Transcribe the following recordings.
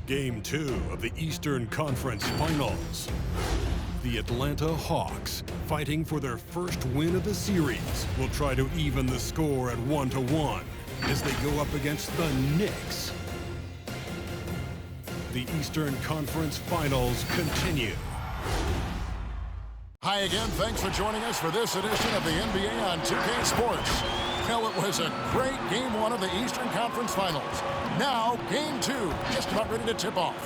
Game 2 of the Eastern Conference Finals. The Atlanta Hawks, fighting for their first win of the series, will try to even the score at 1-1 as they go up against the Knicks. The Eastern Conference Finals continue. Hi again, thanks for joining us for this edition of the NBA on 2K Sports. Well, it was a great Game 1 of the Eastern Conference Finals. Now, Game 2, just about ready to tip off.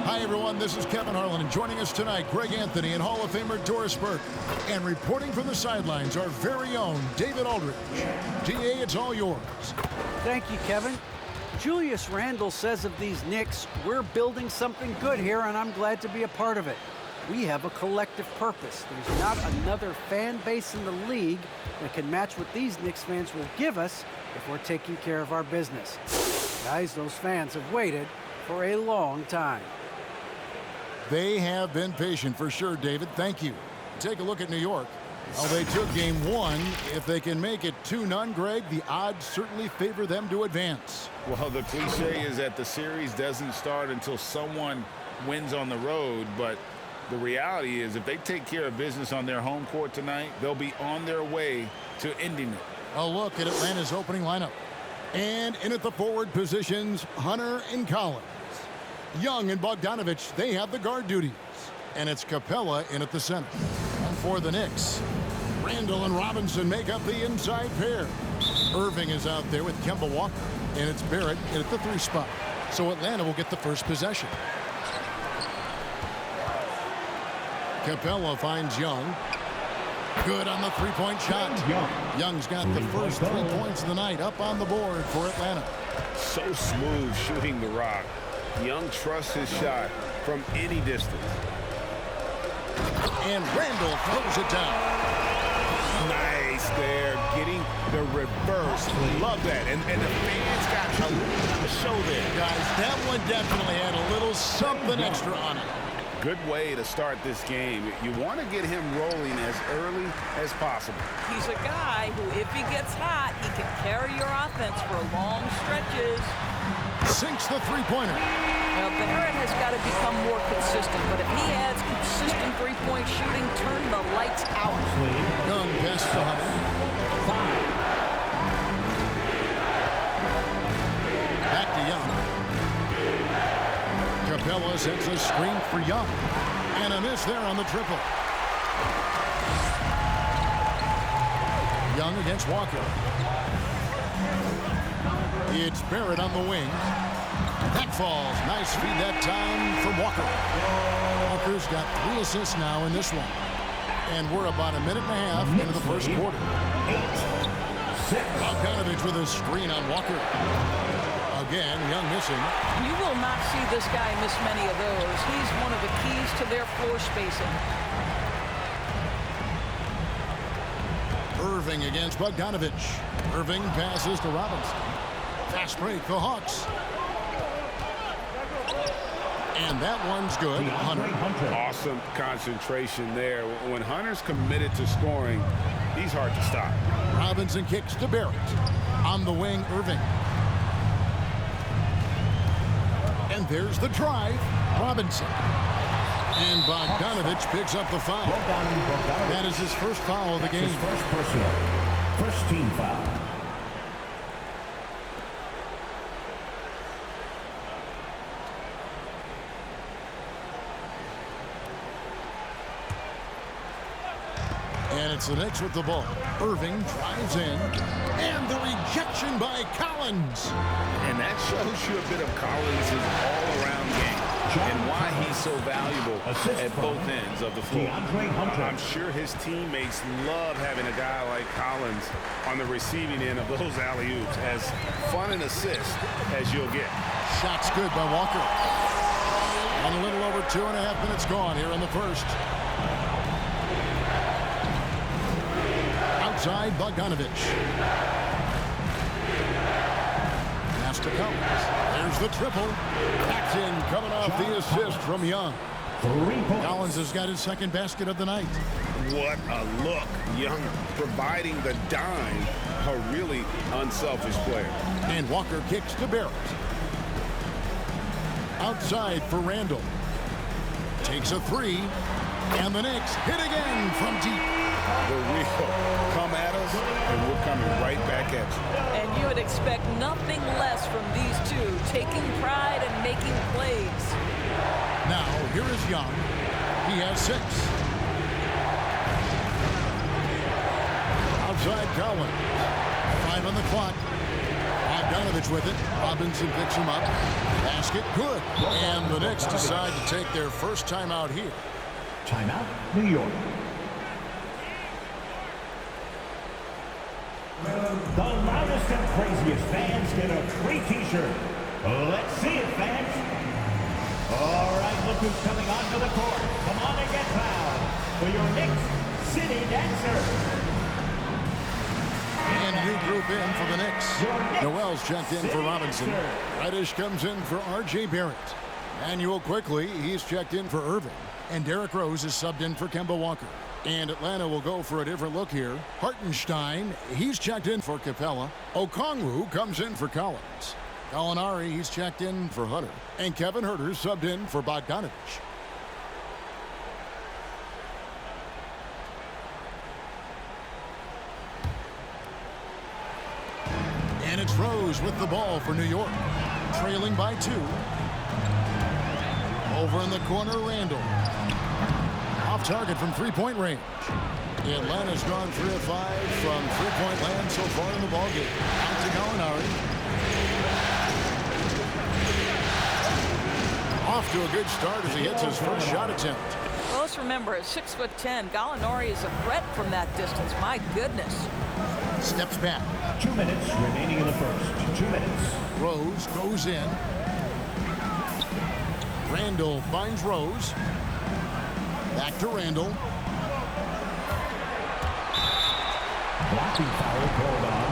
Hi everyone, this is Kevin Harlan, and joining us tonight, Greg Anthony and Hall of Famer Doris Burke. And reporting from the sidelines, our very own David Aldridge. DA, it's all yours. Thank you, Kevin. Julius Randle says of these Knicks, we're building something good here, and I'm glad to be a part of it. We have a collective purpose. There's not another fan base in the league that can match what these Knicks fans will give us if we're taking care of our business. Guys, those fans have waited for a long time. They have been patient for sure, David. Thank you. Take a look at New York. Well, they took Game 1. If they can make it 2-0, Greg, the odds certainly favor them to advance. Well, the cliche is that the series doesn't start until someone wins on the road, but the reality is if they take care of business on their home court tonight, they'll be on their way to ending it. A look at Atlanta's opening lineup. And in at the forward positions, Hunter and Collins. Young and Bogdanovich, they have the guard duties. And it's Capella in at the center. And for the Knicks, Randle and Robinson make up the inside pair. Irving is out there with Kemba Walker. And it's Barrett in at the 3 spot. So Atlanta will get the first possession. Capella finds Young. Good on the three-point shot. Young's got the first 3 points of the night up on the board for Atlanta. So smooth shooting the rock. Young trusts his shot from any distance. And Randle throws it down. Nice there, getting the reverse. Love that. And the fans got a little show there. Guys, that one definitely had a little something extra on it. Good way to start this game. You want to get him rolling as early as possible. He's a guy who, if he gets hot, he can carry your offense for long stretches. Sinks the three-pointer. Now, Barrett has got to become more consistent, but if he adds consistent three-point shooting, turn the lights out. Young passes to Hunter. Back to Young. Capella sets a screen for Young. And a miss there on the triple. Young against Walker. It's Barrett on the wing. That falls. Nice feed that time from Walker. Walker's got 3 assists now in this one. And we're about a minute and a half into the first quarter. Bogdanovich with a screen on Walker. Again, Young missing. You will not see this guy miss many of those. He's one of the keys to their floor spacing. Irving against Bogdanovich. Irving passes to Robinson. Fast break, the Hawks. And that one's good. Hunter. Awesome concentration there. When Hunter's committed to scoring, he's hard to stop. Robinson kicks to Barrett. On the wing, Irving. And there's the drive. Robinson. And Bogdanovich picks up the foul. That is his first foul of the game. First team foul. And it's the Knicks with the ball. Irving drives in. And the rejection by Collins. And that shows you a bit of Collins' all-around game and why he's so valuable at both ends of the floor. I'm sure his teammates love having a guy like Collins on the receiving end of those alley-oops. As fun an assist as you'll get. Shot's good by Walker. And a little over 2.5 minutes gone here in the first. Outside, Bogdanovich. Pass to Collins. There's the triple. Backed in, coming off the assist from Young. Collins has got his second basket of the night. What a look. Young providing the dime. A really unselfish player. And Walker kicks to Barrett. Outside for Randle. Takes a three. And the Knicks hit again from deep. The real come at us, and we're coming right back at you. And you would expect nothing less from these two, taking pride and making plays. Now, here is Young. He has 6. Outside Collins. 5 on the clock. Bogdanovich with it. Robinson picks him up. Basket, good. And the Knicks decide to take their first timeout here. Timeout, New York. The loudest and craziest fans get a free T-shirt. Let's see it, fans. All right, look who's coming onto the court. Come on and get loud for your Knicks City Dancers. And new group in for the Knicks. Noel's checked in for Robinson. Reddish comes in for R.J. Barrett. Manuel quickly, he's checked in for Irving. And Derrick Rose is subbed in for Kemba Walker. And Atlanta will go for a different look here. Hartenstein, he's checked in for Capella. Okongwu comes in for Collins. Gallinari, he's checked in for Hunter. And Kevin Huerter's subbed in for Bogdanovich. And it's Rose with the ball for New York. Trailing by 2. Over in the corner, Randle. Off target from three-point range. Atlanta's gone 3 of 5 from three-point land so far in the ballgame. Out to Gallinari. Off to a good start as he hits his first shot attempt. Well, let's remember, at 6'10", Gallinari is a threat from that distance. My goodness. Steps back. 2 minutes remaining in the first. 2 minutes. Rose goes in. Randle finds Rose. Back to Randle. Blocking foul called on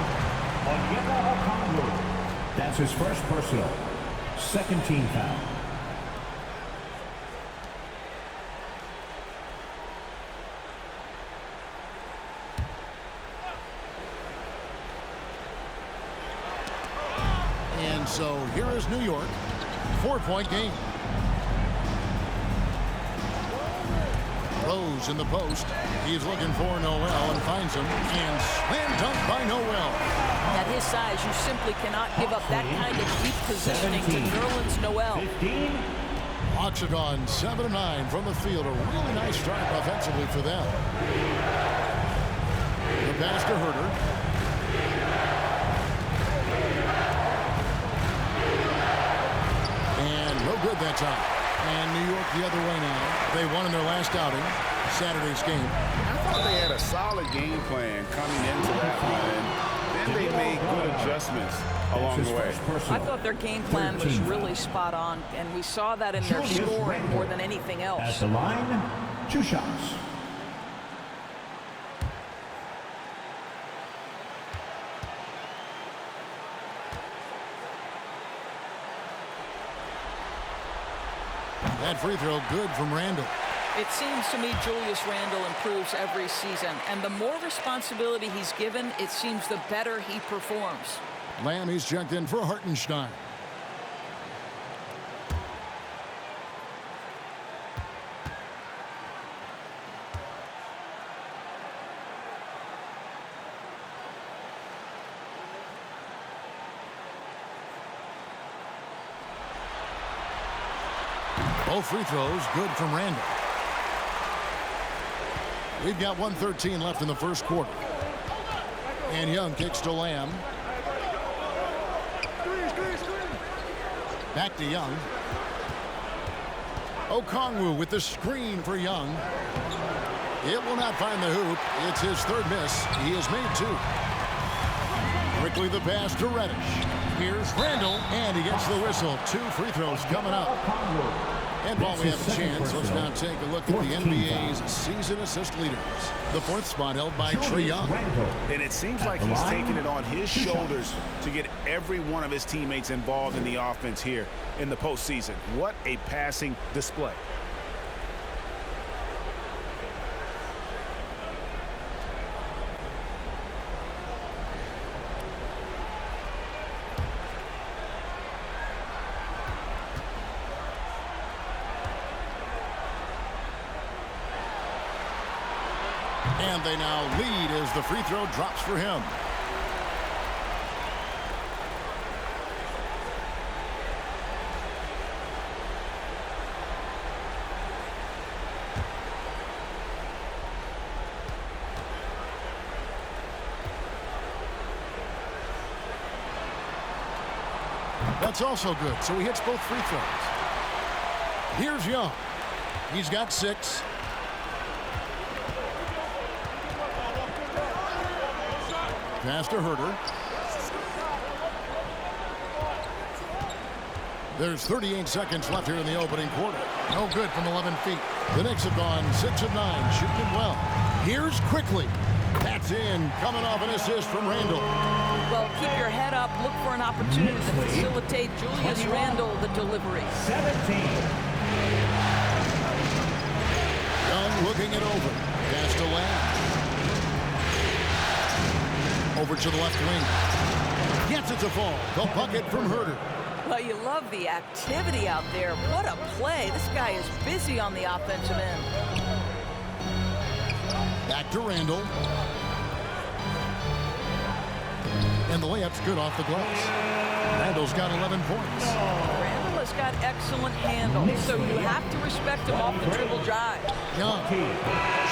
Okongwu. That's his first personal. Second team foul. And so here is New York. 4-point game. Rose in the post. He's looking for Noel and finds him. And slam dunk by Noel. At his size, you simply cannot give up that kind of deep positioning to Nerlens Noel. 15. Hawks are gone 7-9 from the field. A really nice start offensively for them. The pass to Huerter. And no good that time. And New York the other way now. They won in their last outing, Saturday's game. I thought they had a solid game plan coming into that one, and then they made good adjustmustments along the way. I thought their game plan was really spot on, and we saw that in their scoring more than anything else. At the line, 2 shots. That free throw good from Randle. It seems to me Julius Randle improves every season, and the more responsibility he's given, it seems the better he performs. Lamb, he's checked in for Hartenstein. Both free throws good from Randle. We've got 1:13 left in the first quarter. And Young kicks to Lamb. Back to Young. Okongwu with the screen for Young. It will not find the hoop. It's his third miss. He has made 2. Quickly the pass to Reddish. Here's Randle, and he gets the whistle. 2 free throws coming up. And while we have a chance, let's now take a look at the NBA's season assist leaders. The 4th spot held by Trae Young. And it seems like he's taking it on his shoulders to get every one of his teammates involved in the offense here in the postseason. What a passing display. And they now lead as the free throw drops for him. That's also good, so he hits both free throws. Here's Young. He's got 6. Pass to Herter. There's 38 seconds left here in the opening quarter. No good from 11 feet. The Knicks have gone 6 of 9, shooting it well. Here's Quickly. That's in, coming off an assist from Randle. Well, keep your head up. Look for an opportunity to facilitate Julius Randle the delivery. 17. Young looking it over. Pass to Lamb. Over to the left wing. Gets it to fall. The bucket from Herter. Well, you love the activity out there. What a play. This guy is busy on the offensive end. Back to Randle. And the layup's good off the glass. Randle's got 11 points. Randle has got excellent handle, so you have to respect him off the dribble drive. Young.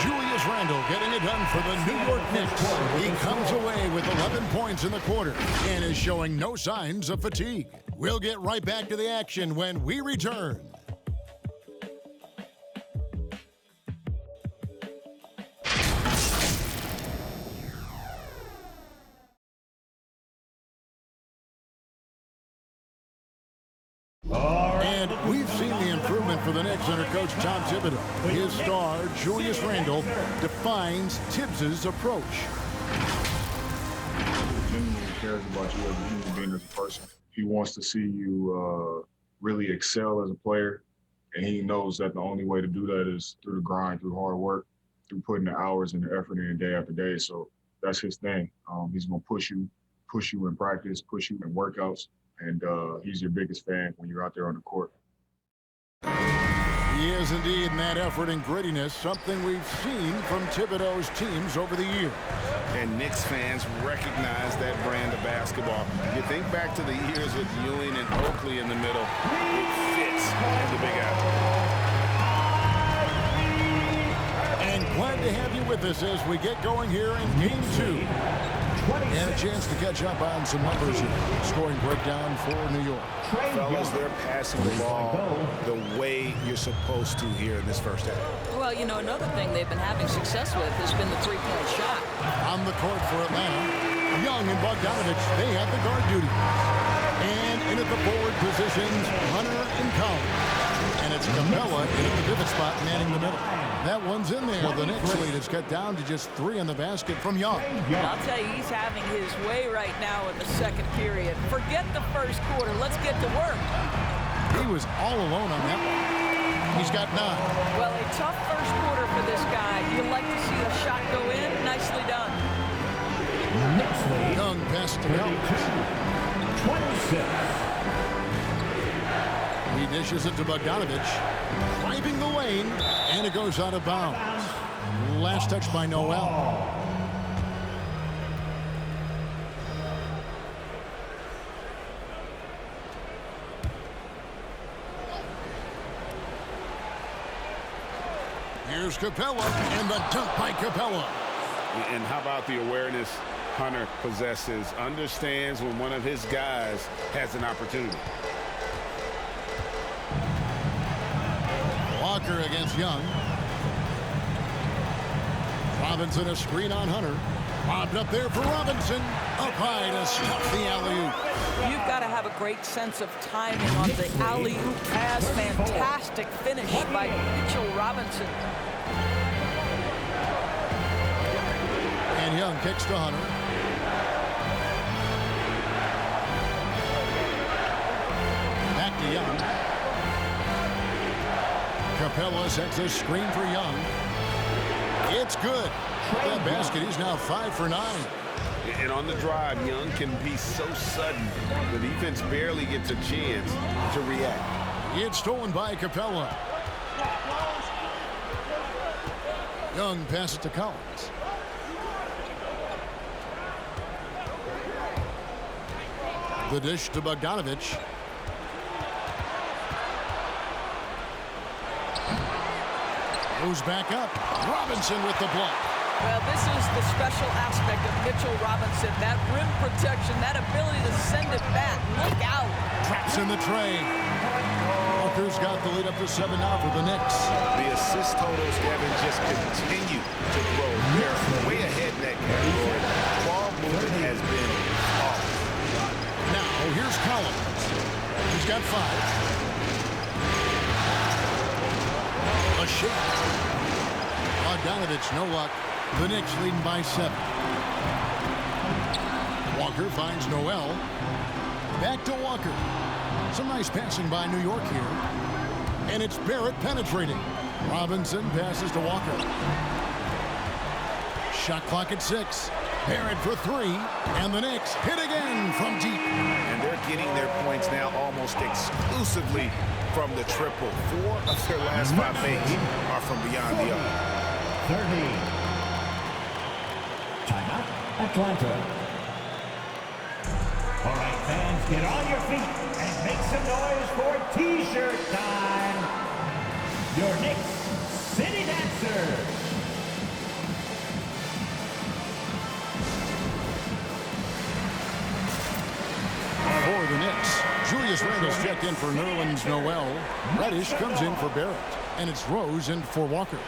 Julius Randle getting it done for the New York Knicks. He comes away with 11 points in the quarter and is showing no signs of fatigue. We'll get right back to the action when we return. And we've seen the improvement for the Knicks under Coach Tom Thibodeau. His star, Julius Randle, defines Tibbs' approach. He genuinely cares about you as a human being, as a person. He wants to see you really excel as a player, and he knows that the only way to do that is through the grind, through hard work, through putting the hours and the effort in day after day. So that's his thing. He's going to push you in practice, push you in workouts. And he's your biggest fan when you're out there on the court. He is indeed in that effort and grittiness, something we've seen from Thibodeau's teams over the years. And Knicks fans recognize that brand of basketball. You think back to the years with Ewing and Oakley in the middle. It fits in the Big Apple. And glad to have you with us as we get going here in Game 2. And a chance to catch up on some numbers here. Scoring breakdown for New York. Fellas, they're passing the ball the way you're supposed to here in this first half. Well, you know, another thing they've been having success with has been the three-point shot. On the court for Atlanta, Young and Bogdanovich, they have the guard duty. And in at the forward positions, Hunter and Collins. And it's Capella in at the pivot spot, manning the middle. That one's in there. The Knicks lead is cut down to just 3 in the basket from Young. I'll tell you, he's having his way right now in the second period. Forget the first quarter. Let's get to work. He was all alone on that one. He's got 9. Well, a tough first quarter for this guy. You'd like to see a shot go in. Nicely done. Young pass to Collins. 26. He dishes it to Bogdanovich. Driving the lane, and it goes out of bounds. Last touch by Noel. Here's Capella, and the dunk by Capella. And how about the awareness Hunter possesses? Understands when one of his guys has an opportunity. Walker against Young. Robinson a screen on Hunter. Bobbed up there for Robinson. Up high to stuff the alley-oop. You've got to have a great sense of timing on the alley-oop pass. Fantastic finish by Mitchell Robinson. And Young kicks to Hunter. Back to Young. Capella sets a screen for Young. It's good. That basket, he's now 5 for 9. And on the drive, Young can be so sudden. The defense barely gets a chance to react. It's stolen by Capella. Young passes to Collins. The dish to Bogdanovich. Goes back up. Robinson with the block. Well, this is the special aspect of Mitchell Robinson. That rim protection, that ability to send it back. Look out. Traps in the tray. Walker's got the lead up to 7 now for the Knicks. The assist totals, Kevin, just continue to grow. They're way ahead in that category. Ball movement has been off. Now, here's Collins. He's got 5. A shot. Bogdanovich, no luck. The Knicks leading by 7. Walker finds Noel. Back to Walker. Some nice passing by New York here. And it's Barrett penetrating. Robinson passes to Walker. Shot clock at 6. Barrett for 3. And the Knicks hit again from deep. And they're getting their points now almost exclusively from the triple. 4 of their last 5 makes are from beyond the arc. 30. Timeout, Atlanta. All right, fans, get on your feet and make some noise for T-shirt time. Your Knicks City Dancers. For the Knicks, Julius Randle's checked in for Nerlens Noel. Reddish comes in for Barrett. And it's Rose in for Walker.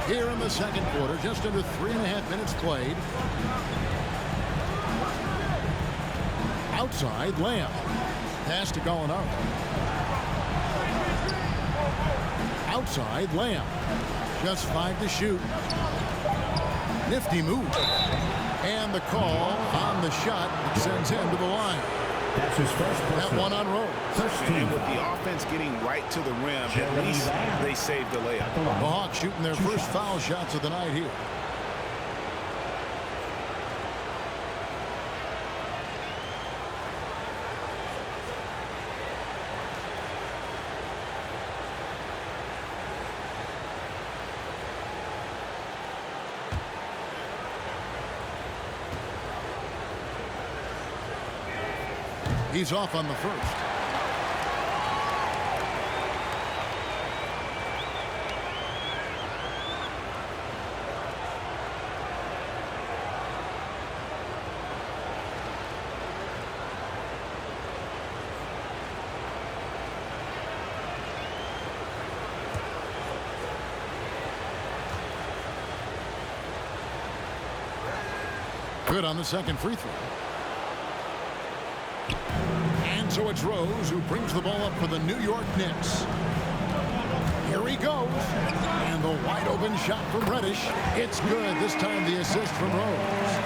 Here in the second quarter, just under 3.5 minutes played. Outside, Lamb. Pass to Gallinari. Outside, Lamb. Just 5 to shoot. Nifty move. And the call on the shot that sends him to the line. That's his first That one on Rose. And with the offense getting right to the rim, at least they saved the layup. The Hawks shooting their first foul shots of the night here. He's off on the first. Good on the second free throw. And so it's Rose who brings the ball up for the New York Knicks. Here he goes. And the wide open shot from Reddish. It's good. This time the assist from Rose.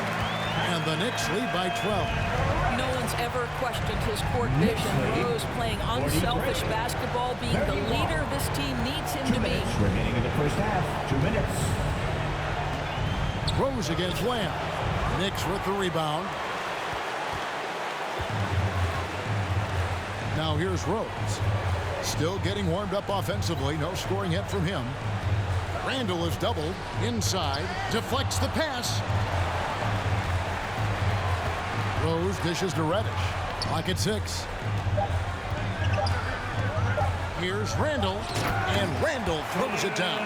And the Knicks lead by 12. No one's ever questioned his court vision. Rose playing unselfish basketball, being the leader this team needs him to be. Remaining in the first half. 2 minutes. Rose against Lamb. Knicks with the rebound. Now here's Rose. Still getting warmed up offensively. No scoring hit from him. Randle is doubled. Inside. Deflects the pass. Rose dishes to Reddish. Clock at 6. Here's Randle. And Randle throws it down.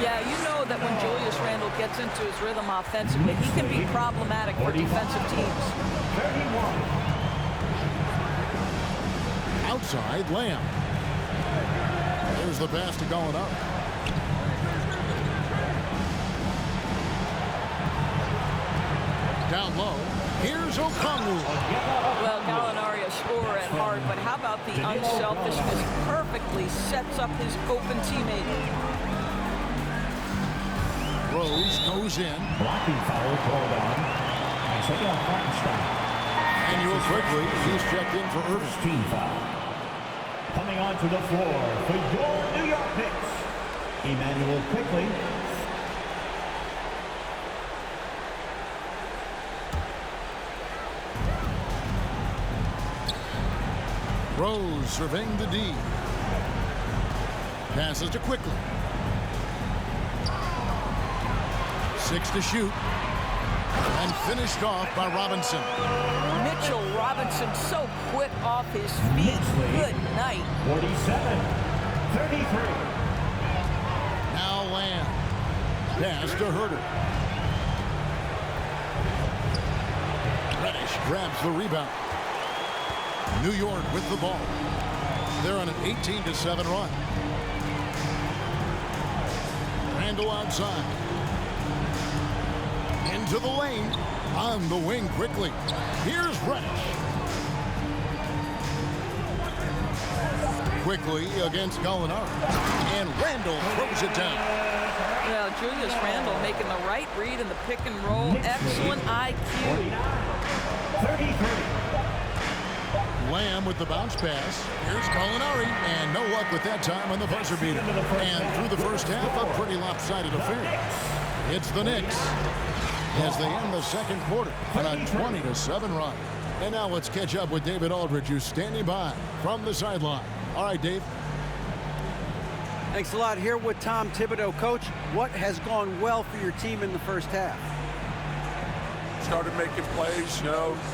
Yeah, you know that when Julius Randle gets into his rhythm offensively, he can be problematic for defensive teams. 31. Outside, Lamb. There's the pass to Gallinari. Down low. Here's Okongwu. Well, Gallinari a scorer at heart, but how about the unselfishness? Perfectly sets up his open teammate. Rose goes in. Blocking foul called on. Isaiah Hartenstein. Manuel quickly. He's checked in for Irving. Team foul. Coming onto the floor for your New York Knicks, Emmanuel quickly. Rose surveying the D. Passes to Quickly. 6 to shoot. And finished off by Robinson. Mitchell Robinson so quick off his feet. Good night. 47-33. Now Lamb. Pass to Herter. Reddish grabs the rebound. New York with the ball. They're on an 18-7 run. Randle outside. Into the lane. On the wing quickly. Here's Reddish. Quickly against Gallinari. And Randle throws it down. Well, Julius Randle making the right read in the pick and roll. Excellent IQ. 33. Lamb with the bounce pass. Here's Gallinari, and no luck with that time on the buzzer beater. And through the first half, a pretty lopsided affair. It's the Knicks as they end the second quarter on a 20-7 run. And now let's catch up with David Aldridge, who's standing by from the sideline. All right, Dave. Thanks a lot. Here with Tom Thibodeau. Coach, what has gone well for your team in the first half? Started making plays,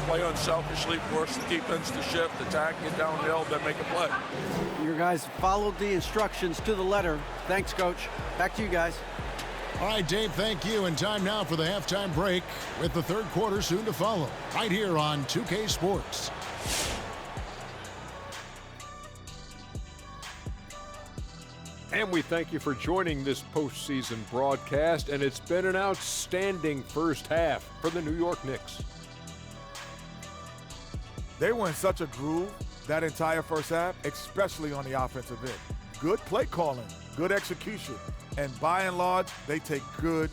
play unselfishly, force the defense to shift, attack, get downhill, then make a play. Your guys followed the instructions to the letter. Thanks, Coach. Back to you guys. All right, Dave, thank you. And time now for the halftime break with the third quarter soon to follow. Right here on 2K Sports. And we thank you for joining this postseason broadcast, and it's been an outstanding first half for the New York Knicks. They were in such a groove that entire first half, especially on the offensive end. Good play calling, good execution, and by and large, they take great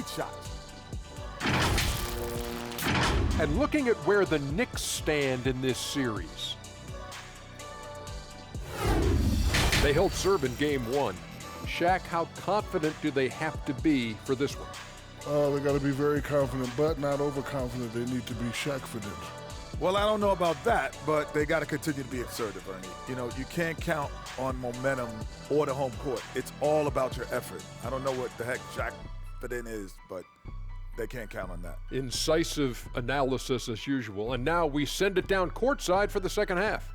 shots. And looking at where the Knicks stand in this series, they held serve in game one. Shaq, how confident do they have to be for this one? They got to be very confident, but not overconfident. They need to be Shaq-fident. Well, I don't know about that, but they got to continue to be assertive, Ernie. You can't count on momentum or the home court. It's all about your effort. I don't know what the heck Shaq-fident is, but they can't count on that. Incisive analysis as usual, and now we send it down courtside for the second half.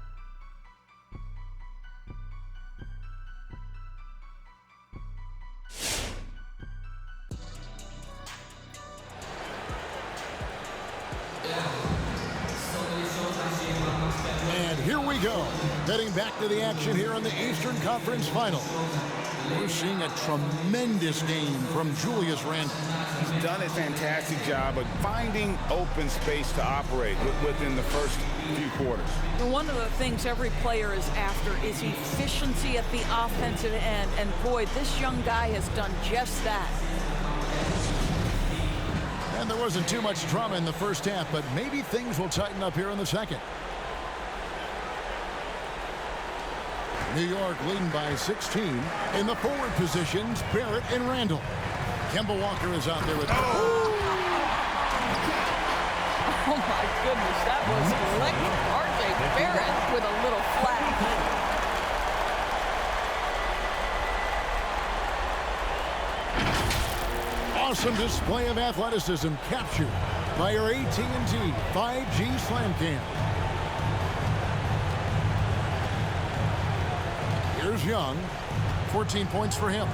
And here we go. Heading back to the action here in the Eastern Conference Final. We're seeing a tremendous game from Julius Randle. He's done a fantastic job of finding open space to operate within the first few quarters. And one of the things every player is after is efficiency at the offensive end. And boy, this young guy has done just that. And there wasn't too much drama in the first half, but maybe things will tighten up here in the second. New York leading by 16. In the forward positions, Barrett and Randle. Kemba Walker is out there with... Oh my goodness, that was electric. R.J. Barrett with a little flash. Awesome display of athleticism captured by your AT&T 5G Slam Cam. Here's Young. 14 points for him.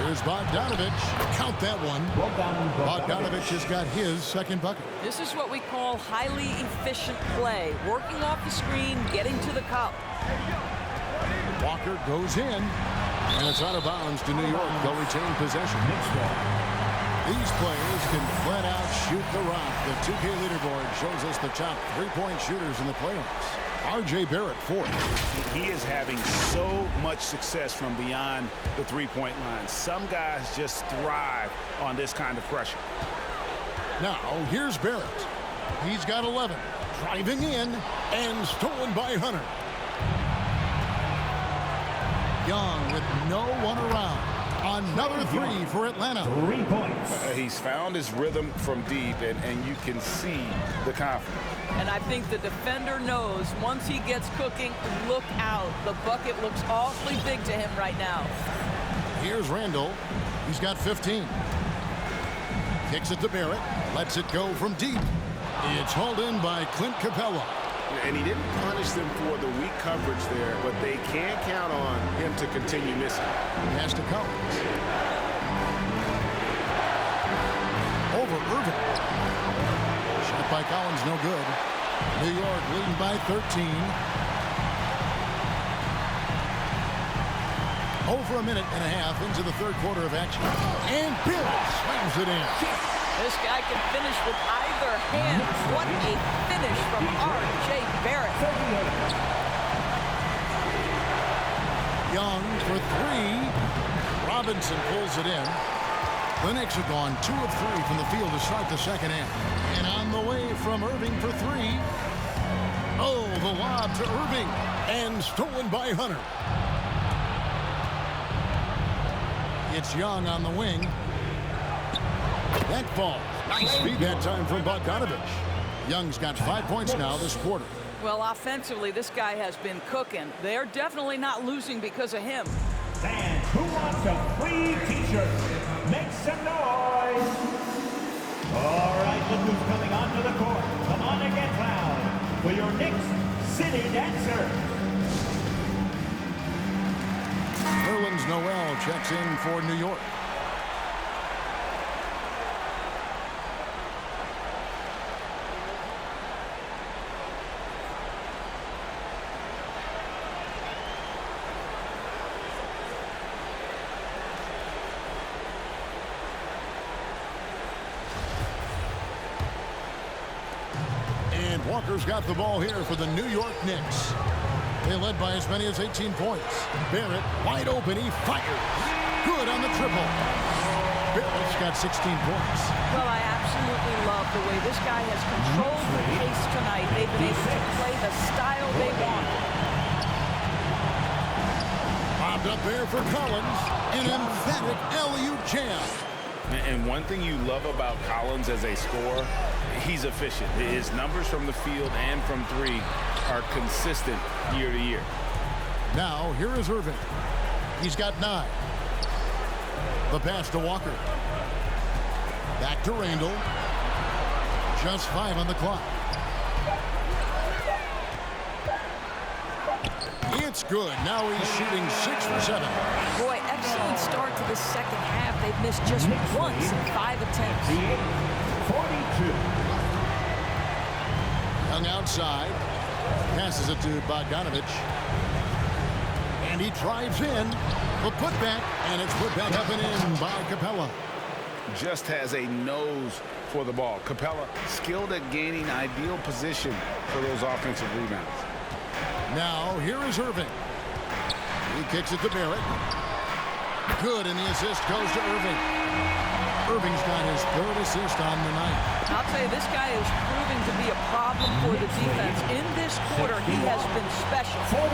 Here's Bogdanovich. Count that one. Bogdanovich has got his second bucket. This is what we call highly efficient play. Working off the screen, getting to the cup. Walker goes in. And it's out of bounds to New York. They'll retain possession. These players can flat out shoot the rock. The 2K leaderboard shows us the top three-point shooters in the playoffs. R.J. Barrett, fourth. He is having so much success from beyond the three-point line. Some guys just thrive on this kind of pressure. Now, here's Barrett. He's got 11. Driving in and stolen by Hunter. Young with no one around. Another three for Atlanta. 3 points. He's found his rhythm from deep, and you can see the confidence. And I think the defender knows once he gets cooking, look out. The bucket looks awfully big to him right now. Here's Randle. He's got 15. Kicks it to Barrett. Lets it go from deep. It's hauled in by Clint Capella. And he didn't punish them for the weak coverage there, but they can count on him to continue missing. Pass to Collins. Over Irving. Shot by Collins, no good. New York leading by 13. Over a minute and a half into the third quarter of action. And Barrett slams it in. This guy can finish with either hand. What a finish from R.J. Barrett. Young for three. Robinson pulls it in. The Knicks are gone 2 of 3 from the field to start the second half. And on the way from Irving for three. Oh, the lob to Irving. And stolen by Hunter. It's Young on the wing. That falls. Nice speed that time from Bogdanovich. Young's got 5 points now this quarter. Well, offensively, this guy has been cooking. They're definitely not losing because of him. And who wants a free t-shirt? Make some noise. All right, look who's coming onto the court. Come on and get loud for your Knicks City Dancer. Nerlens Noel checks in for New York. And Walker's got the ball here for the New York Knicks. They led by as many as 18 points. Barrett wide open. He fires. Good on the triple. Barrett's got 16 points. Well, I absolutely love the way this guy has controlled the pace tonight. They've been able to play the style they want. Bobbed up there for Collins. An emphatic alley-oop jam. And one thing you love about Collins as a scorer, he's efficient. His numbers from the field and from three are consistent year to year. Now, here is Irving. He's got 9. The pass to Walker. Back to Randle. Just 5 on the clock. It's good. Now he's shooting 6 for 7. Boy, excellent start to the second half. They've missed just once in 5 attempts. 42. Young outside. Passes it to Bogdanovich. And he drives in. The putback. And it's put back up and in by Capella. Just has a nose for the ball. Capella skilled at gaining ideal position for those offensive rebounds. Now, here is Irving. He kicks it to Barrett. Good, and the assist goes to Irving. Irving's got his 3rd assist on the night. I'll tell you, this guy is proving to be a problem for the defense. In this quarter, he has been special. 44.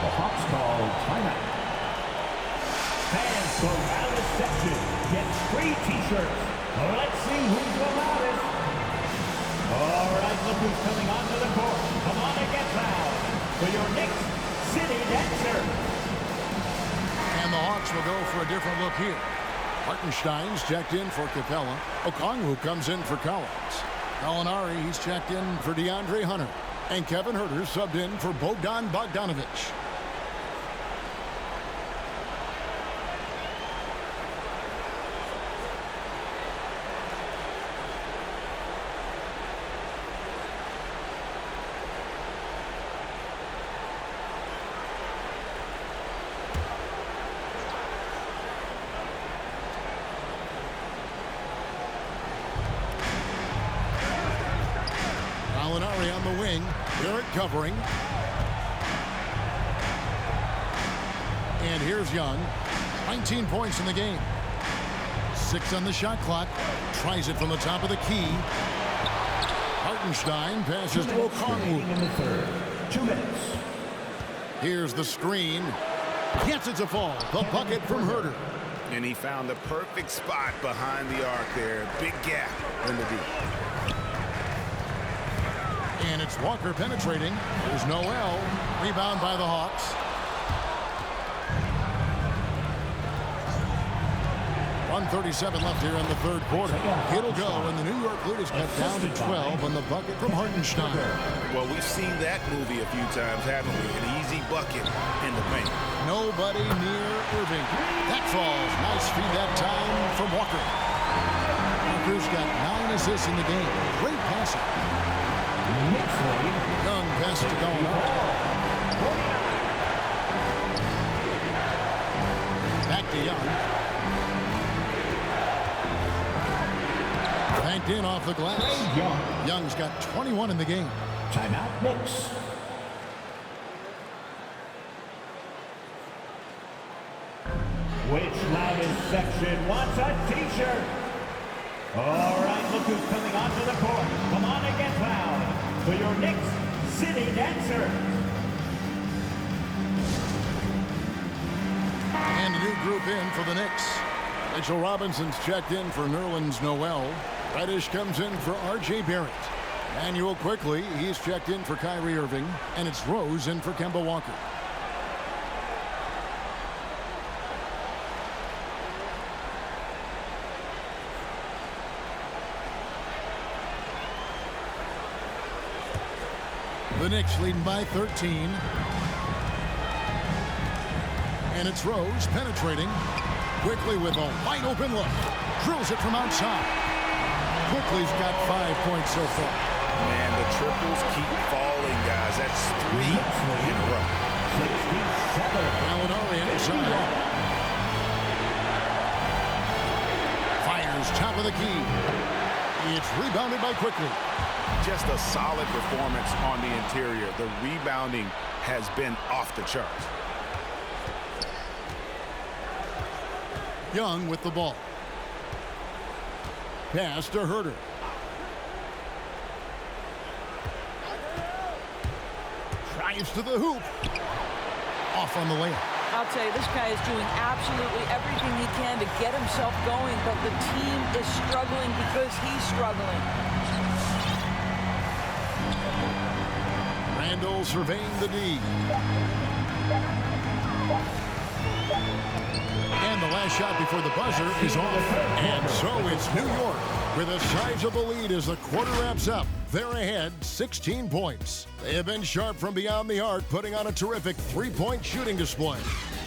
The Hawks call timeout. Fans go out of section. Get free t-shirts. Let's see who's the loudest. All right, look who's coming onto the court. Come on and get loud for your Knicks City Dancer. And the Hawks will go for a different look here. Hartenstein's checked in for Capella. Okongwu comes in for Collins. Gallinari, he's checked in for DeAndre Hunter. And Kevin Huerter subbed in for Bogdan Bogdanovich. Gallinari on the wing. Barrett covering. And here's Young. 19 points in the game. 6 on the shot clock. Tries it from the top of the key. Hartenstein passes to Okongwu. In the third. 2 minutes. Here's the screen. Gets it to fall. The bucket from Herter. And he found the perfect spot behind the arc there. Big gap in the D. And it's Walker penetrating. There's Noel. Rebound by the Hawks. 1:37 left here in the third quarter. It'll go, and the New York lead is cut down to 12 on the bucket from Hartenstein. Well, we've seen that movie a few times, haven't we? An easy bucket in the paint. Nobody near Irving. That falls. Nice feed that time from Walker. Walker's got 9 assists in the game. Great passing. Young pass to go. Back to Young. Banked in off the glass. Young's got 21 in the game. Timeout, Knicks. Which loudest section wants a T-shirt? All right, look who's coming onto the court. Come on and get loud for your Knicks City Dancer. And a new group in for the Knicks. Mitchell Robinson's checked in for Nerlens Noel. Reddish comes in for R.J. Barrett. Manuel quickly, he's checked in for Kyrie Irving. And it's Rose in for Kemba Walker. The Knicks leading by 13. And it's Rose penetrating. Quickly with a wide open look. Drills it from outside. Quickly's got 5 points so far. Man, the triples keep falling, guys. That's 3 in a row. 67. Gallinari inside. Fires top of the key. It's rebounded by Quickly. Just a solid performance on the interior. The rebounding has been off the charts. Young with the ball. Pass to Herter. Drives to the hoop. Off on the layup. I'll tell you, this guy is doing absolutely everything he can to get himself going, but the team is struggling because he's struggling. Randle surveying the D. And the last shot before the buzzer is off. And so it's New York with a sizable lead as the quarter wraps up. They're ahead 16 points. They have been sharp from beyond the arc, putting on a terrific three-point shooting display.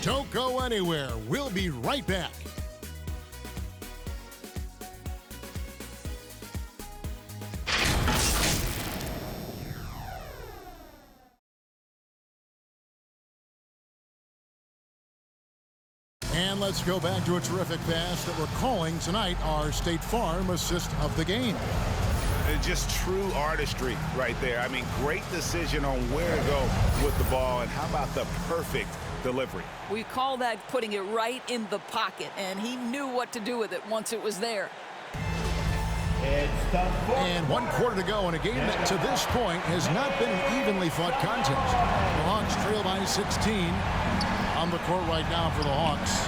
Don't go anywhere. We'll be right back. And let's go back to a terrific pass that we're calling tonight our State Farm assist of the game. Just true artistry right there. I mean, great decision on where to go with the ball, and how about the perfect delivery? We call that putting it right in the pocket, and he knew what to do with it once it was there. And 1 quarter to go in a game that to this point has not been an evenly fought contest. The Hawks trail by 16. On the court right now for the Hawks.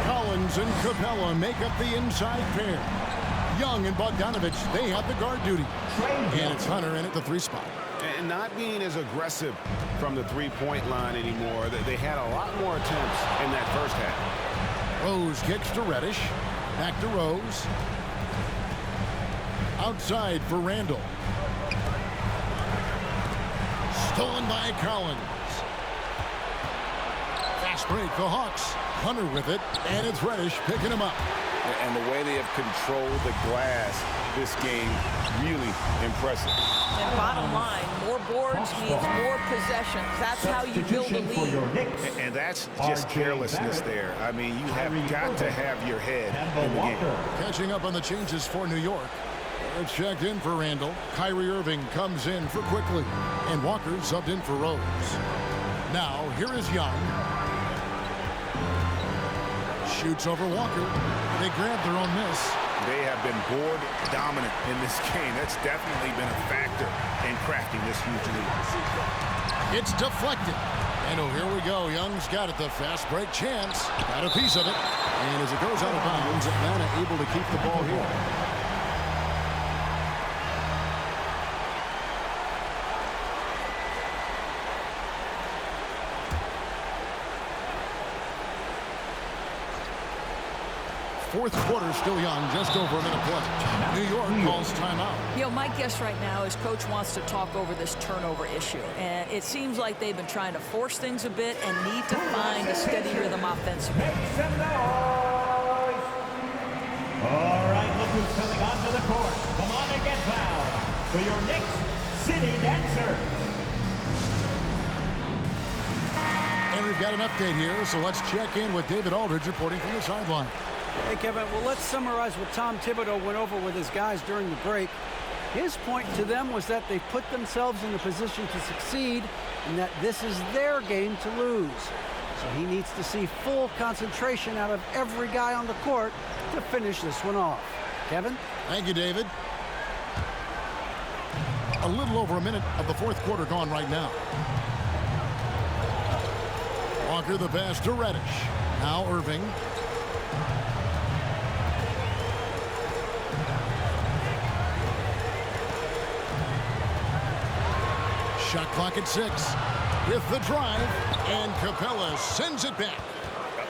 Collins and Capella make up the inside pair. Young and Bogdanovich, they have the guard duty. And it's Hunter in at the 3 spot. And not being as aggressive from the three-point line anymore. They had a lot more attempts in that first half. Rose kicks to Reddish. Back to Rose. Outside for Randle. Stolen by Collins. Fast break, the Hawks. Hunter with it, and it's Reddish picking him up. And the way they have controlled the glass this game, really impressive. And bottom line, more boards means more possessions. That's how you build a lead. And that's just carelessness there. I mean, you have got to have your head in the game. Catching up on the changes for New York. It's checked in for Randle. Kyrie Irving comes in for Quickly. And Walker subbed in for Rose. Now, here is Young. Shoots over Walker. They grab their own miss. They have been board dominant in this game. That's definitely been a factor in crafting this huge lead. It's deflected. Randle, here we go. Young's got it. The fast break chance. Got a piece of it. And as it goes out of bounds, Atlanta able to keep the ball here. Fourth quarter still young, just over a minute play. New York calls timeout. You know, my guess right now is Coach wants to talk over this turnover issue. And it seems like they've been trying to force things a bit and need to find a steady rhythm offensively. Make some noise. All right, look who's coming onto the court. Come on and get fouled for your Knicks City Dancer. And we've got an update here, so let's check in with David Aldridge reporting from the sideline. Hey, Kevin, well, let's summarize what Tom Thibodeau went over with his guys during the break. His point to them was that they put themselves in a position to succeed and that this is their game to lose. So he needs to see full concentration out of every guy on the court to finish this one off. Kevin? Thank you, David. A little over a minute of the fourth quarter gone right now. Walker the pass to Reddish. Now Irving. Shot clock at 6 with the drive, and Capella sends it back.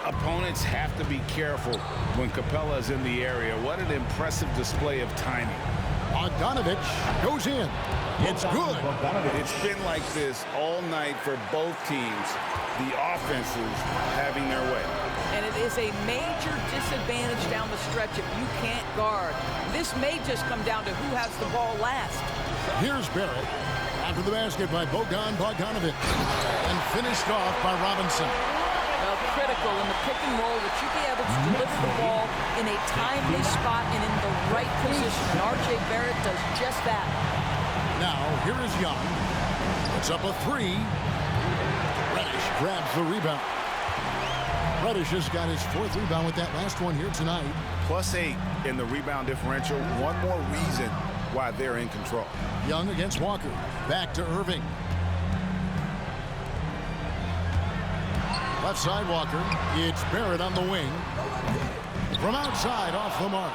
Opponents have to be careful when Capella is in the area. What an impressive display of timing. Bogdanovich goes in. It's good. It's been like this all night for both teams. The offenses having their way. And it is a major disadvantage down the stretch if you can't guard. This may just come down to who has the ball last. Here's Barrett. After the basket by Bogdanovich. And finished off by Robinson. Well, critical in the pick and roll that you be able to deliver the ball in a timely spot and in the right position. And R.J. Barrett does just that. Now, here is Young. It's up a 3. Reddish grabs the rebound. Reddish has got his 4th rebound with that last one here tonight. +8 in the rebound differential. One more reason why they're in control. Young against Walker. Back to Irving. Left side Walker. It's Barrett on the wing. From outside off the mark.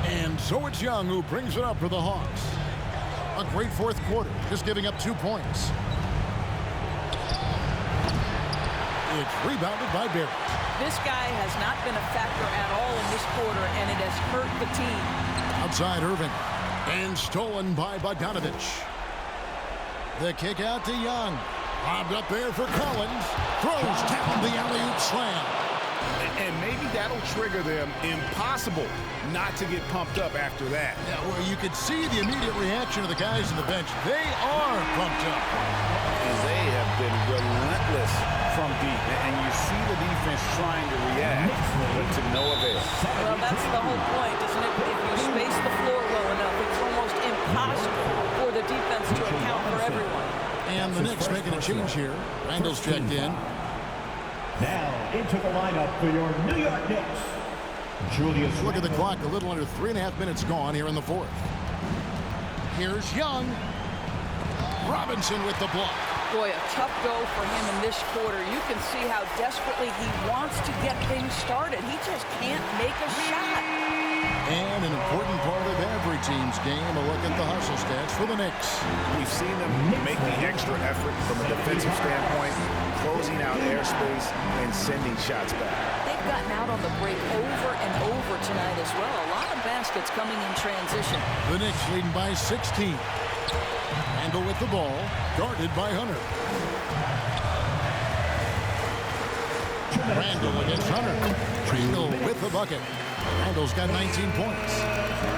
And so it's Young who brings it up for the Hawks. A great fourth quarter, just giving up 2 points. It's rebounded by Barrett. This guy has not been a factor at all in this quarter, and it has hurt the team. Outside Irving. And stolen by Bogdanovich. The kick out to Young. Lobbed up there for Collins. Throws down the alley-oop slam. And maybe that'll trigger them. Impossible not to get pumped up after that. Yeah, well, you could see the immediate reaction of the guys on the bench. They are pumped up. And they have been relentless from deep. And you see the defense trying to react, but to no avail. Well, that's the whole point, isn't it? If you space the floor well enough, it's almost impossible for the defense to account for everyone. And the Knicks making a change here. Randle's checked in. Now into the lineup for your New York Knicks, Julius Look at the clock, a little under 3.5 minutes gone here in the fourth. Here's Young. Robinson with the block. Boy, a tough go for him in this quarter. You can see how desperately he wants to get things started. He just can't make a shot. And an important part of every team's game, a look at the hustle stats for the Knicks. We've seen them make the extra effort from a defensive standpoint, closing out airspace and sending shots back. They've gotten out on the break over and over tonight as well. A lot of baskets coming in transition. The Knicks leading by 16. Randle with the ball, guarded by Hunter. Randle against Hunter. Randle with the bucket. Randle's got 19 points.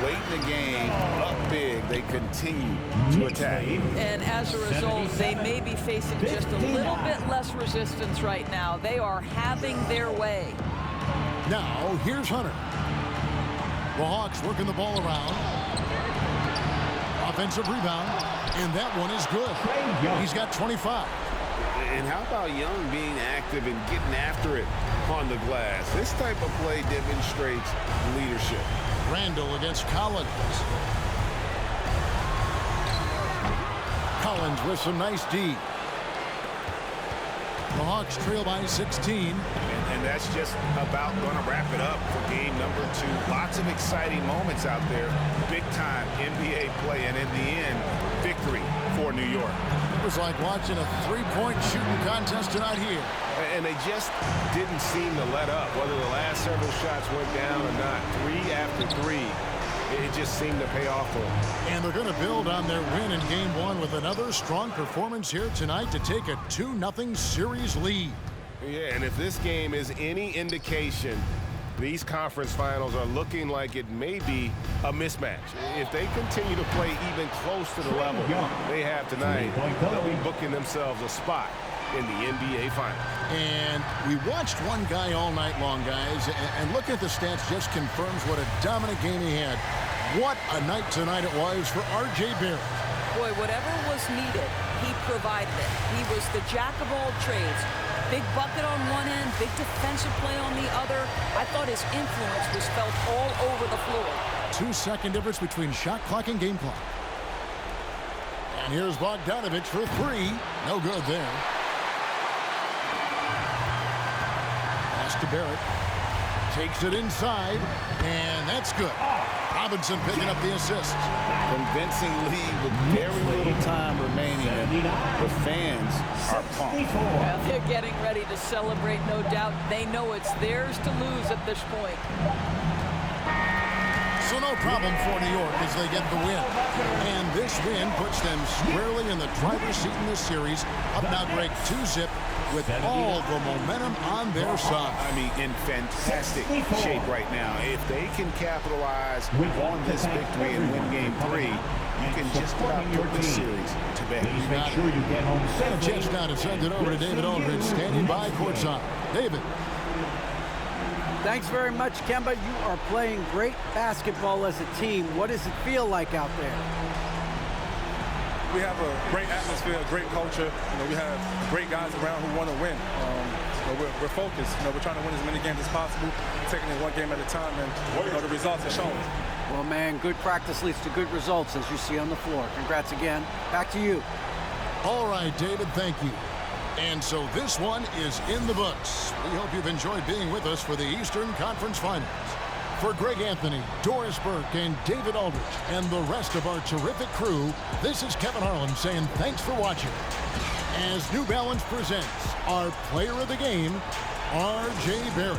Late in the game, up big, they continue to attack. And as a result, they may be facing just a little bit less resistance right now. They are having their way. Now, here's Hunter. The Hawks working the ball around. Offensive rebound, and that one is good. He's got 25. And how about Young being active and getting after it on the glass? This type of play demonstrates leadership. Randle against Collins. Collins with some nice D. The Hawks trail by 16. And that's just about going to wrap it up for game number 2. Lots of exciting moments out there. Big-time NBA play, and in the end, victory for New York. It was like watching a three-point shooting contest tonight here. And they just didn't seem to let up, whether the last several shots went down or not. 3 after 3. It just seemed to pay off for them. And they're going to build on their win in Game 1 with another strong performance here tonight to take a 2-0 series lead. Yeah, and if this game is any indication, these conference finals are looking like it may be a mismatch. If they continue to play even close to the level they have tonight, they'll be booking themselves a spot in the NBA Finals. And we watched one guy all night long, guys, and looking at the stats just confirms what a dominant game he had. What a night tonight it was for R.J. Barrett. Boy, whatever was needed, he provided it. He was the jack of all trades. Big bucket on one end, big defensive play on the other. I thought his influence was felt all over the floor. 2-second difference between shot clock and game clock. And here's Bogdanovich for 3. No good there. To Barrett, takes it inside, and that's good. Robinson picking up the assist. Convincing lead with very little time remaining, and the fans are pumped. Well, they're getting ready to celebrate, no doubt. They know it's theirs to lose at this point. So no problem for New York as they get the win. And this win puts them squarely in the driver's seat in this series. Up now break 2-0 with all the momentum on their side. I mean, in fantastic shape right now. If they can capitalize on this victory and win game 3, you can just about put this series to bed. Make sure you get home A chance now to send it over to David Aldridge, standing by courtside. David. Thanks very much, Kemba. You are playing great basketball as a team. What does it feel like out there? We have a great atmosphere, a great culture. We have great guys around who want to win. We're focused. We're trying to win as many games as possible, taking it one game at a time, and the results are showing. Well, man, good practice leads to good results, as you see on the floor. Congrats again. Back to you. All right, David, thank you. And so this one is in the books. We hope you've enjoyed being with us for the Eastern Conference Finals. For Greg Anthony, Doris Burke, and David Aldridge, and the rest of our terrific crew, this is Kevin Harlan saying thanks for watching. As New Balance presents our player of the game, R.J. Barrett.